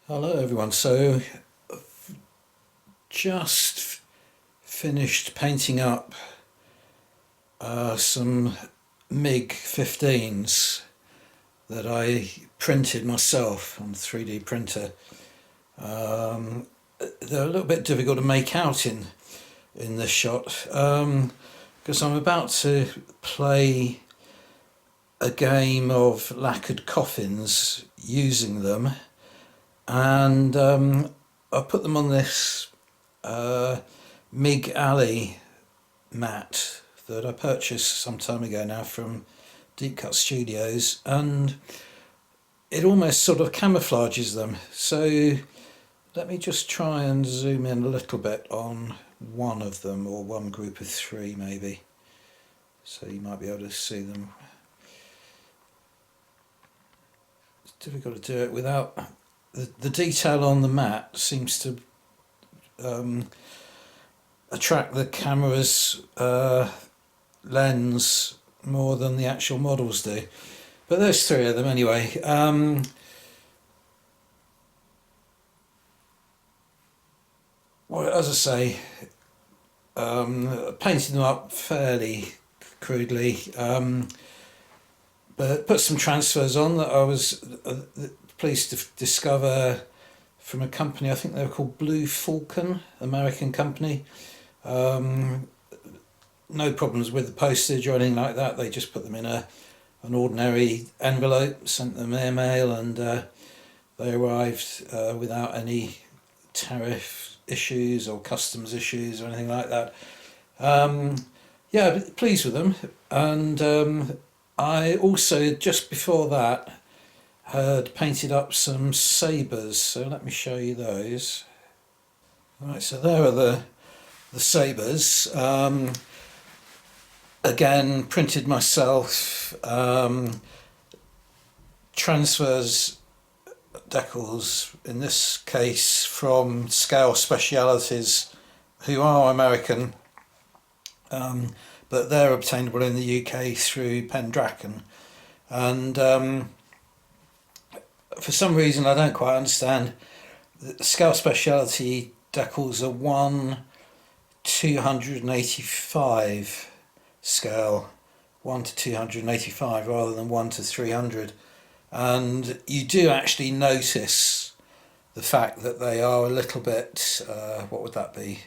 Hello everyone. So just finished painting up some MiG 15s that I printed myself on a 3D printer. They're a little bit difficult to make out in this shot because I'm about to play a game of Lacquered Coffins using them, and I put them on this MiG Alley mat that I purchased some time ago now from Deep Cut Studios, and it almost sort of camouflages them. So let me just try and zoom in a little bit on one of them, or one group of three maybe, so you might be able to see them. It's difficult to do it without the detail on the mat seems to attract the camera's lens more than the actual models do. But there's three of them anyway. Well, as I say, painting them up fairly crudely, but put some transfers on that I was pleased to discover from a company. I think they were called Blue Falcon, American company. No problems with the postage or anything like that. They just put them in an ordinary envelope, sent them airmail, and they arrived without any tariff issues or customs issues or anything like that. Yeah, pleased with them. And I also, just before that, had painted up some sabres, so let me show you those. Right, so there are the sabres. Again, printed myself. Transfers, decals, in this case from Scale Specialities, who are American, but they're obtainable in the UK through Pendragon. And for some reason I don't quite understand, the Scale Speciality decals are 1/285 scale, 1/285 rather than 1/300, and you do actually notice the fact that they are a little bit, what would that be,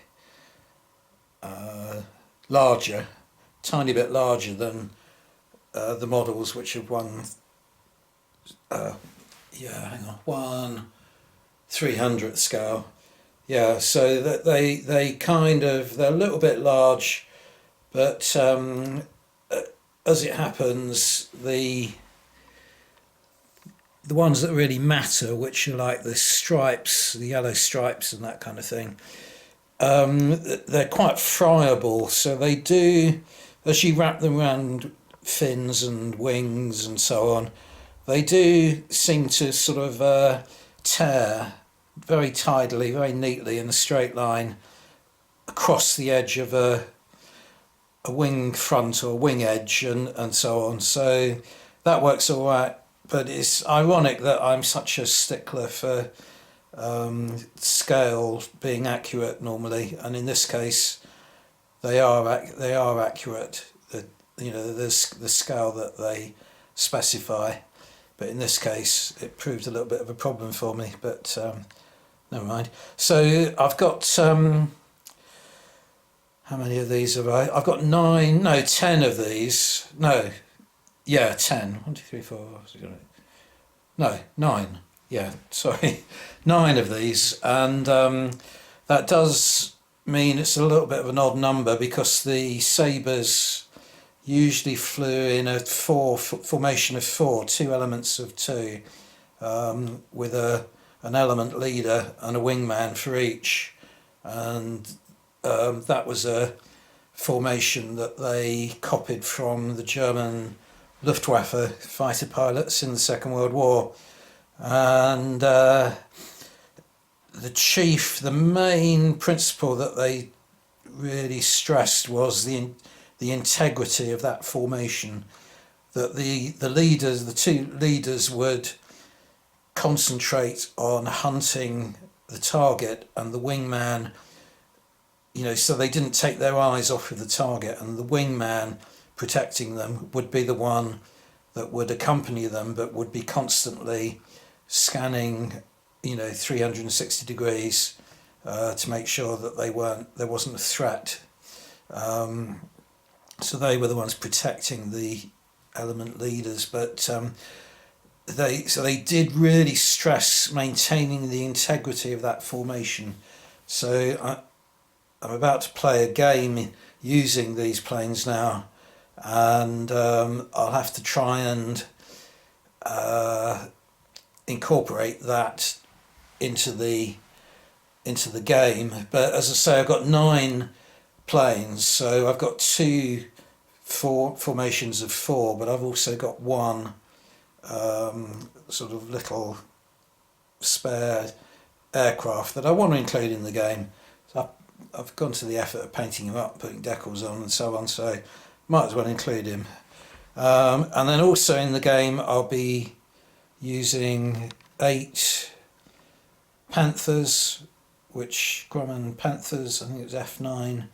larger, tiny bit larger than the models which have hang on, 1/300th scale. Yeah, so that they kind of, they're a little bit large, but as it happens, the ones that really matter, which are like the stripes, the yellow stripes and that kind of thing, they're quite friable. So they do, as you wrap them around fins and wings and so on, they do seem to sort of tear very tidily, very neatly in a straight line across the edge of a wing front or wing edge, and so on. So that works all right. But it's ironic that I'm such a stickler for scale being accurate normally, and in this case they are accurate. The scale that they specify. But in this case, it proved a little bit of a problem for me, but never mind. So I've got, how many of these have I? I've got 10 of these. No, yeah, 10. 1, 2, 3, 4, no, 9. Yeah, sorry, 9 of these. And that does mean it's a little bit of an odd number, because the sabres usually flew in a formation of 4, 2 elements of 2, with an element leader and a wingman for each, and that was a formation that they copied from the German Luftwaffe fighter pilots in the Second World War. And the main principle that they really stressed was the integrity of that formation, that the leaders, the two leaders, would concentrate on hunting the target, and the wingman, so they didn't take their eyes off of the target, and the wingman protecting them would be the one that would accompany them, but would be constantly scanning, 360 degrees to make sure that there wasn't a threat. So they were the ones protecting the element leaders, but they did really stress maintaining the integrity of that formation. So I'm about to play a game using these planes now, and I'll have to try and incorporate that into the game. But as I say, I've got 9 planes, so I've got 2 formations of 4, but I've also got one sort of little spare aircraft that I want to include in the game. So I've gone to the effort of painting him up, putting decals on and so on, so might as well include him. And then also in the game I'll be using 8 Panthers, which Grumman Panthers, I think it was F9,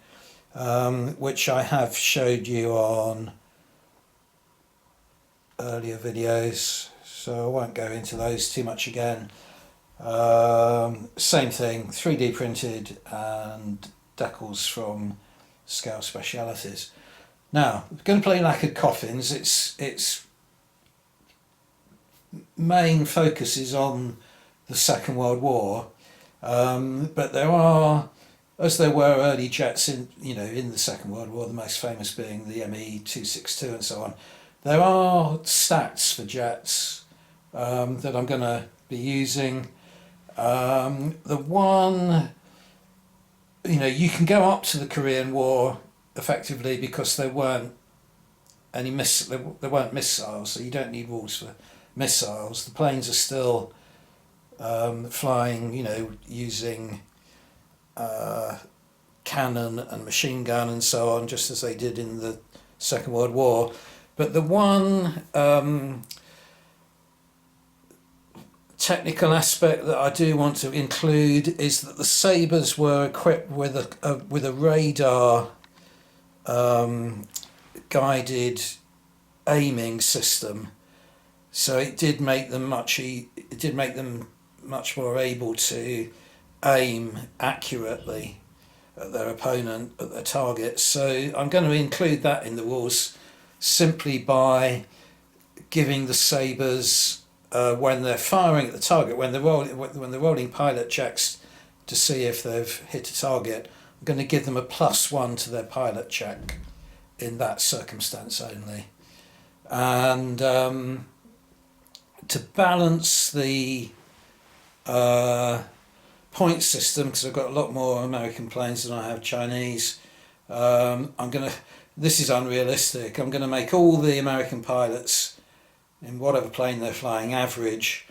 which I have showed you on earlier videos, so I won't go into those too much again. Same thing, 3D printed and decals from Scale Specialities. Now, I'm going to play Lacquered Coffins. Its main focus is on the Second World War, but there are, as there were early jets in the Second World War, the most famous being the ME-262 and so on. There are stats for jets that I'm going to be using. The one, you can go up to the Korean War effectively because there weren't any there weren't missiles, so you don't need rules for missiles. The planes are still flying, using cannon and machine gun and so on, just as they did in the Second World War. But the one technical aspect that I do want to include is that the Sabres were equipped with a radar guided aiming system, so it did make them much more able to aim accurately at their opponent, at their target. So I'm going to include that in the rules simply by giving the Sabres, when they're firing at the target, when the rolling pilot checks to see if they've hit a target, I'm going to give them a +1 to their pilot check in that circumstance only. And to balance the point system, because I've got a lot more American planes than I have Chinese, this is unrealistic. I'm going to make all the American pilots in whatever plane they're flying average,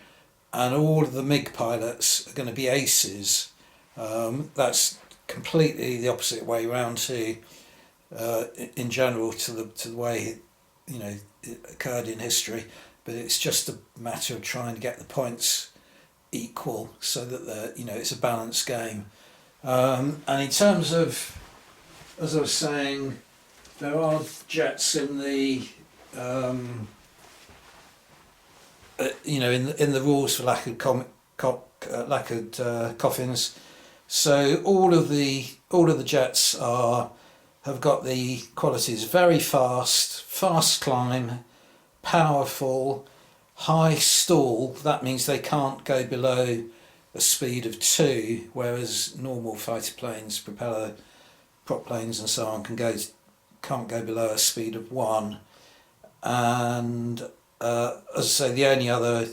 and all of the MiG pilots are going to be aces. That's completely the opposite way round to, in general, to the way it occurred in history. But it's just a matter of trying to get the points equal so that it's a balanced game. And in terms of, as I was saying, there are jets in the in the rules for lacquered coffins. So all of the jets have got the qualities: very fast climb, powerful, high stall. That means they can't go below a speed of 2, whereas normal fighter planes, propeller, prop planes and so on can't go below a speed of 1. And as I say, the only other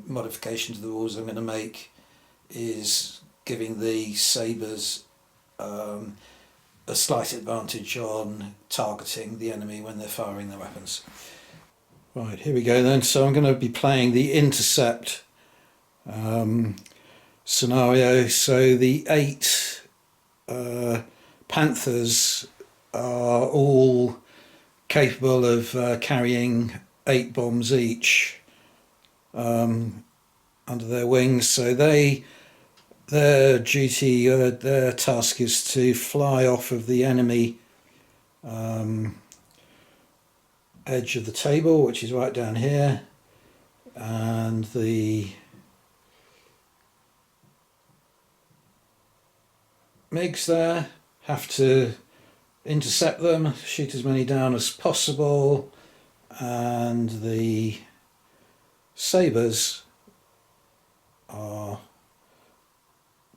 modification to the rules I'm going to make is giving the Sabres a slight advantage on targeting the enemy when they're firing their weapons. Right, here we go then. So I'm going to be playing the intercept scenario. So the 8 Panthers are all capable of carrying 8 bombs each. under their wings. So their duty, their task is to fly off of the enemy edge of the table, which is right down here, and the MiGs there have to intercept them, shoot as many down as possible, and the sabres are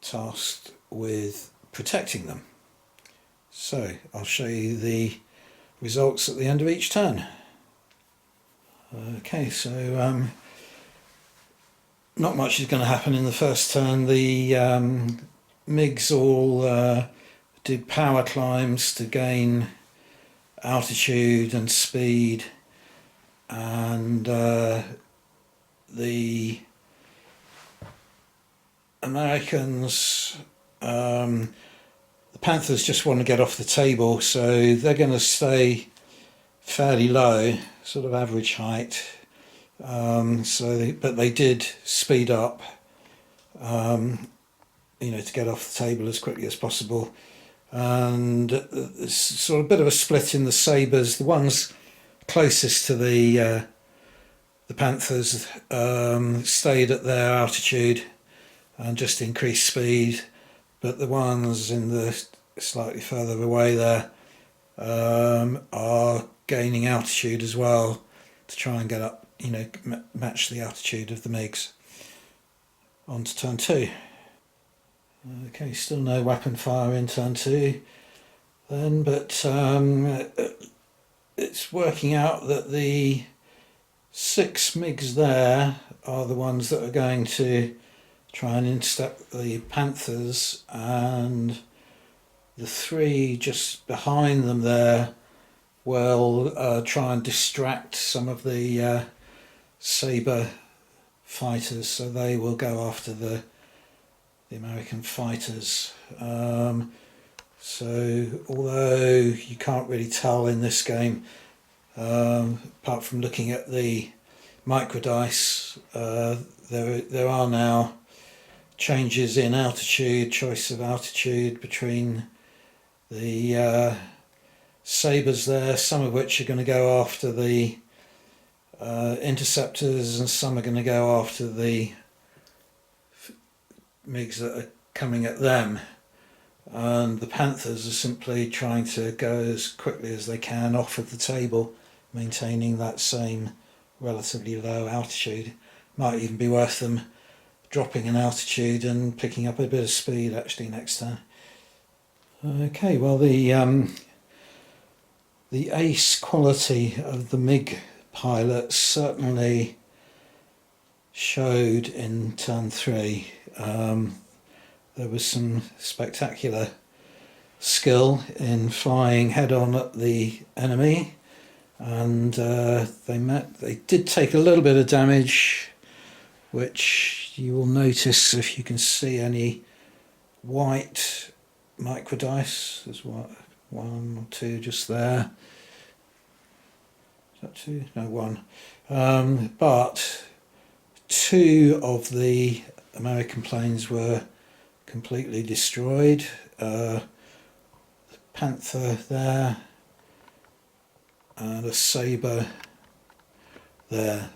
tasked with protecting them. So I'll show you the results at the end of each turn. Okay, so not much is going to happen in the first turn. The MiGs all did power climbs to gain altitude and speed, and the Americans, the Panthers just want to get off the table, so they're going to stay fairly low, sort of average height. But they did speed up, to get off the table as quickly as possible. And there's sort of a bit of a split in the sabres. The ones closest to the Panthers stayed at their altitude and just increased speed, but the ones in the slightly further away there are gaining altitude as well to try and get up, match the altitude of the MiGs. On to turn 2. Okay, still no weapon fire in turn 2 then, but it's working out that the 6 MiGs there are the ones that are going to try and intercept the Panthers, and the 3 just behind them there will try and distract some of the sabre fighters, so they will go after the American fighters. So although you can't really tell in this game, apart from looking at the microdice, there are now changes in altitude, choice of altitude between the sabres there, some of which are going to go after the interceptors, and some are going to go after the MiGs that are coming at them. And the Panthers are simply trying to go as quickly as they can off of the table, maintaining that same relatively low altitude. Might even be worth them dropping in altitude and picking up a bit of speed actually next turn. Okay, well the ace quality of the MiG pilots certainly showed in turn 3. There was some spectacular skill in flying head on at the enemy, and they did take a little bit of damage, which you will notice if you can see any white microdice. There's one or two just there. Is that 2? No, 1. But 2 of the American planes were completely destroyed. The Panther there and a Sabre there,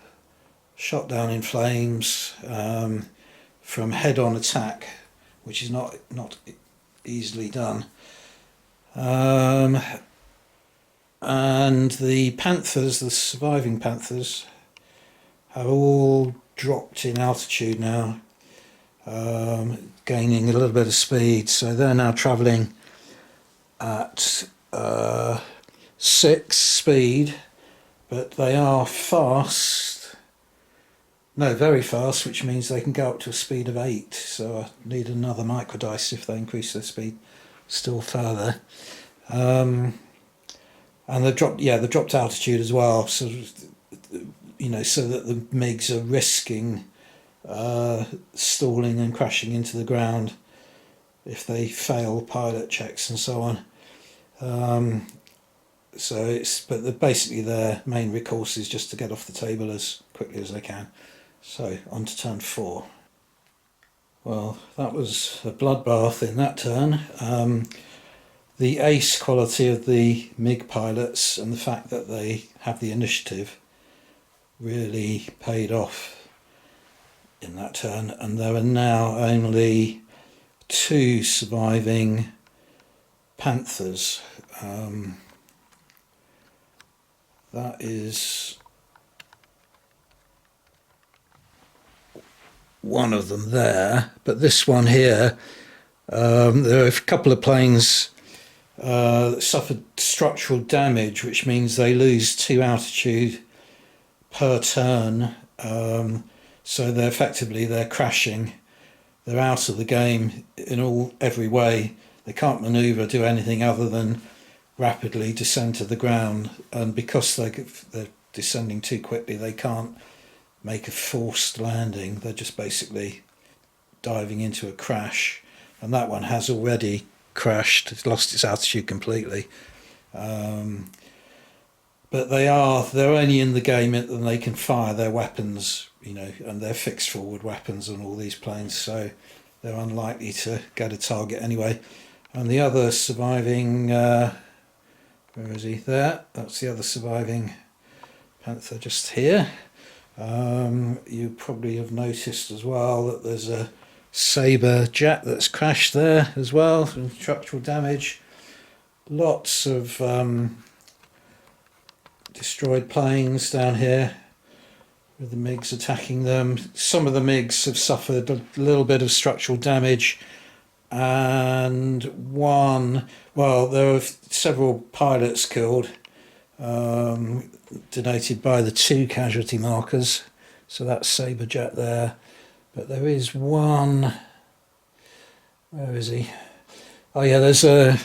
shot down in flames from head-on attack, which is not easily done. And the Panthers, the surviving Panthers, have all dropped in altitude now, gaining a little bit of speed, so they're now travelling at 6 speed, but they are fast, very fast, which means they can go up to a speed of 8, so I need another microdice if they increase their speed still further. And they've dropped altitude as well, so that the MiGs are risking stalling and crashing into the ground if they fail pilot checks and so on. But basically their main recourse is just to get off the table as quickly as they can So on to turn 4. Well, that was a bloodbath in that turn. The ace quality of the MiG pilots and the fact that they have the initiative really paid off in that turn, and there are now only 2 surviving Panthers. That is one of them there, but this one here, there are a couple of planes that suffered structural damage, which means they lose 2 altitude per turn. So they're crashing. They're out of the game in every way. They can't manoeuvre, do anything other than rapidly descend to the ground, and because they're descending too quickly, they can't make a forced landing. They're just basically diving into a crash, and that one has already crashed. It's lost its altitude completely. But they're only in the game and they can fire their weapons, and they're fixed forward weapons on all these planes, so they're unlikely to get a target anyway. And the other surviving, where is he? There. That's the other surviving Panther just here. You probably have noticed as well that there's a Sabre jet that's crashed there as well, some structural damage. Lots of destroyed planes down here with the MiGs attacking them. Some of the MiGs have suffered a little bit of structural damage, and there are several pilots killed, denoted by the 2 casualty markers. So that's Sabre jet there, but there is one. Where is he? Oh yeah, there's a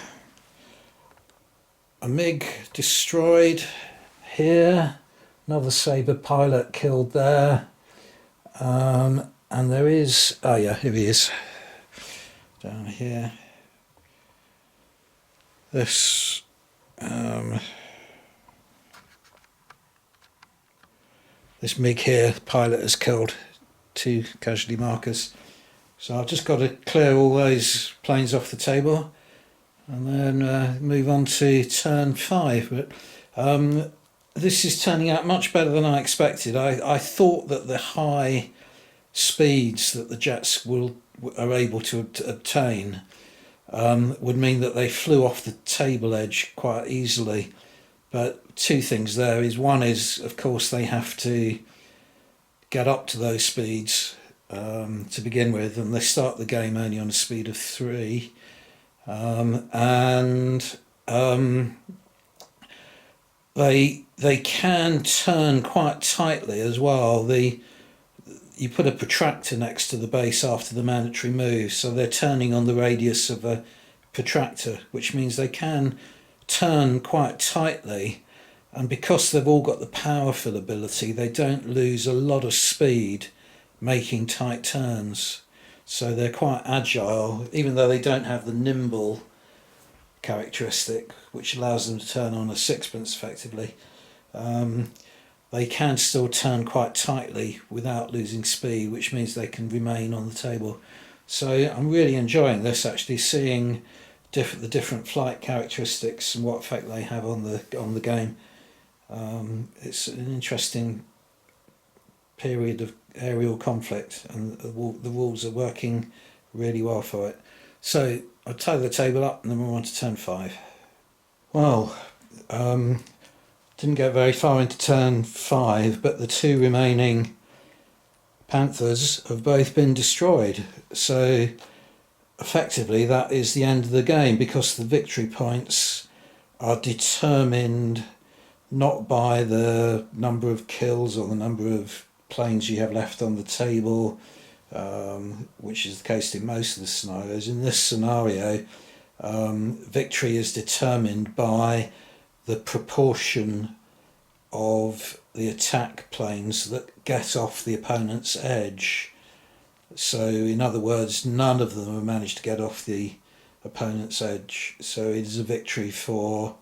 MiG destroyed here, another Sabre pilot killed there, and there is, oh yeah, here he is, down here. This this MiG here, the pilot has killed 2 casualty markers. So I've just got to clear all those planes off the table and then move on to turn 5. But this is turning out much better than I expected. I thought that the high speeds that the jets are able to obtain would mean that they flew off the table edge quite easily. But 2 things there is, one is, of course, they have to get up to those speeds to begin with, and they start the game only on a speed of 3. They can turn quite tightly as well. You put a protractor next to the base after the mandatory move, so they're turning on the radius of a protractor, which means they can turn quite tightly, and because they've all got the powerful ability, they don't lose a lot of speed making tight turns. So they're quite agile, even though they don't have the nimble characteristic, which allows them to turn on a sixpence effectively. They can still turn quite tightly without losing speed, which means they can remain on the table. So I'm really enjoying this, actually, seeing the different flight characteristics and what effect they have on the game. It's an interesting period of aerial conflict, and the rules are working really well for it. So I'll tie the table up and then we're on to turn 5. Well, didn't get very far into turn 5, but the 2 remaining Panthers have both been destroyed. So effectively that is the end of the game, because the victory points are determined not by the number of kills or the number of planes you have left on the table, which is the case in most of the scenarios. In this scenario, victory is determined by the proportion of the attack planes that get off the opponent's edge. So in other words, none of them have managed to get off the opponent's edge, so it is a victory for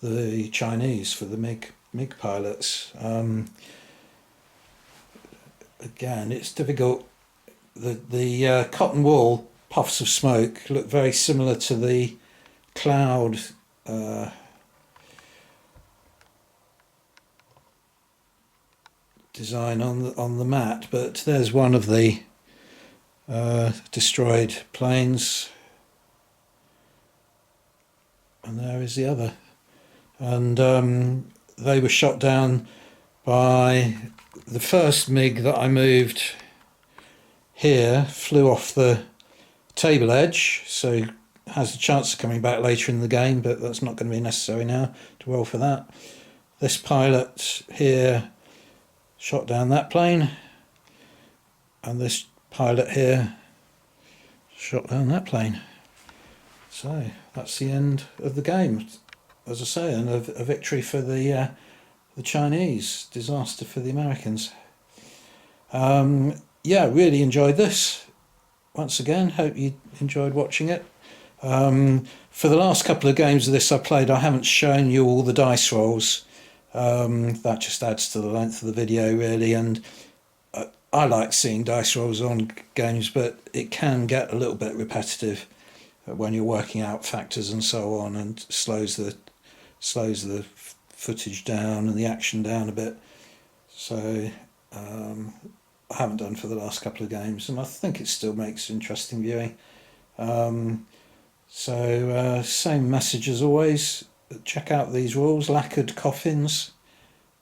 the Chinese, for the MiG pilots. again, it's difficult. The cotton wool puffs of smoke look very similar to the cloud design on the mat, but there's one of the destroyed planes, and there is the other. And they were shot down by the first MiG that I moved here, flew off the table edge, so has a chance of coming back later in the game, but that's not going to be necessary now to roll for that. This pilot here shot down that plane, and this pilot here shot down that plane. So that's the end of the game, as I say, and a victory for the Chinese, disaster for the Americans. Yeah, really enjoyed this. Once again, hope you enjoyed watching it. For the last couple of games of this I played, I haven't shown you all the dice rolls. That just adds to the length of the video, really, and I like seeing dice rolls on games, but it can get a little bit repetitive when you're working out factors and so on, and slows the footage down and the action down a bit. So I haven't done for the last couple of games, and I think it still makes interesting viewing. Same message as always. Check out these rules, Lacquered Coffins.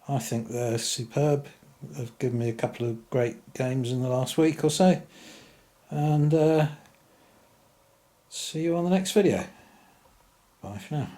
I think they're superb. They've given me a couple of great games in the last week or so. And see you on the next video. Bye for now.